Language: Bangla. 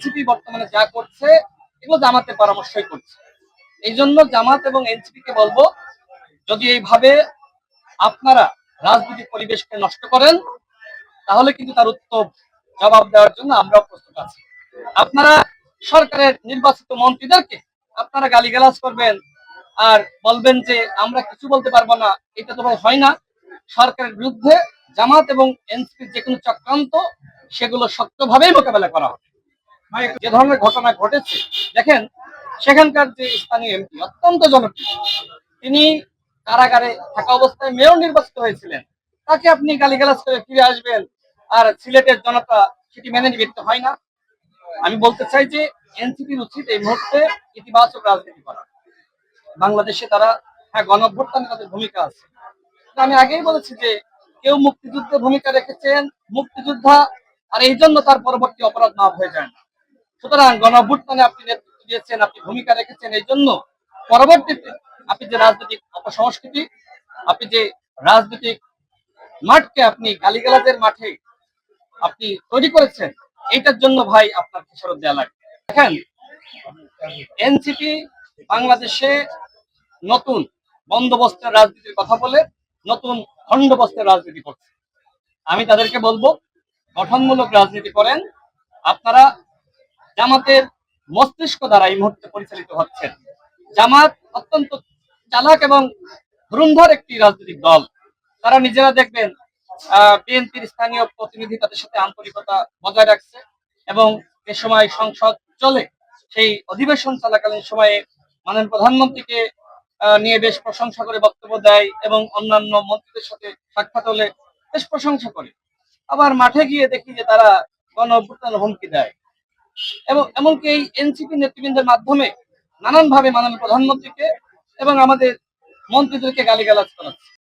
এনসিপি বর্তমানে যা করছে এগুলো জামাতের পরামর্শই করছে। এই জন্য জামাত এবং এনসিপি কে বলবো, যদি এইভাবে আপনারা রাজনৈতিক পরিবেশকে নষ্ট করেন তাহলে কিন্তু তার উত্তম জবাব দেওয়ার জন্য আমরাও প্রস্তুত আছি। আপনারা সরকারের নির্বাচিত মন্ত্রীদেরকে আপনারা গালিগালাজ করবেন আর বলবেন যে আমরা কিছু বলতে পারবো না, এটা তো ভাই হয় না। সরকারের বিরুদ্ধে জামাত এবং এনসিপির যে কোনো চক্রান্ত সেগুলো শক্তভাবেই মোকাবেলা করা হবে। যে ধরনের ঘটনা ঘটেছে দেখেন, সেখানকার যে স্থানীয় এমপি অত্যন্ত জনপ্রিয়, তিনি কারাগারে থাকা অবস্থায় মেয়র নির্বাচিত হয়েছিলেন, তাকে আপনি গালিগালাজ করে ফিরে আসবেন আর সিলেটের জনতা সেটি মেনে নিবে, তো হয় না। আমি বলতে চাই যে এনসিপির উচিত এই মুহূর্তে ইতিবাচক রাজনীতি করা। বাংলাদেশে তারা, হ্যাঁ, গণঅভ্যুত্থানে তাদের ভূমিকা আছে। আমি আগেই বলেছি যে কেউ মুক্তিযুদ্ধে ভূমিকা রেখেছেন, মুক্তিযোদ্ধা, আর এই জন্য তার পরবর্তী অপরাধ মাফ হয়ে যায় না। সুতরাং গণঅভ্যুত্থানে আপনি নেতৃত্ব দিয়েছেন, আপনি ভূমিকা রেখেছেন, এই জন্য পরবর্তীতে আপনি যে রাজনৈতিক অপসংস্কৃতি, আপনি যে রাজনৈতিক মাঠকে আপনি গালিগালাজের মাঠে আপনি তৈরি করেছেন, এইটার জন্য ভাই আপনার খেসারত দেওয়া লাগবে। দেখেন, এনসিপি বাংলাদেশে নতুন বন্দোবস্তের রাজনীতির কথা বলে নতুন খণ্ডবস্তের রাজনীতি করছে। আমি তাদেরকে বলবো, গঠনমূলক রাজনীতি করেন। আপনারা জামাতের মস্তিষ্ক দ্বারা এই মুহূর্তে পরিচালিত হচ্ছেন। জামাত অত্যন্ত চালাক এবং ধুরন্ধর একটি রাজনৈতিক দল। তারা নিজেরা দেখবেন বিএনপির স্থানীয় প্রতিনিধি তাদের সাথে আন্তরিকতা বজায় রাখছে এবং এ সময় সংসদ চলে, সেই অধিবেশন চলাকালীন সময়ে মাননীয় প্রধানমন্ত্রীকে নিয়ে বেশ প্রশংসা করে বক্তব্য দেয় এবং অন্যান্য মন্ত্রীদের সাথে সাক্ষাৎ হলে বেশ প্রশংসা করে। আবার মাঠে গিয়ে দেখি যে তারা গণ অভ্যুত্থানের হুমকি দেয় এবং এমনকি এই এনসিপি নেতৃবৃন্দের মাধ্যমে নানান ভাবে মাননীয় প্রধানমন্ত্রীকে এবং আমাদের মন্ত্রীদেরকে গালিগালাজ করাচ্ছে।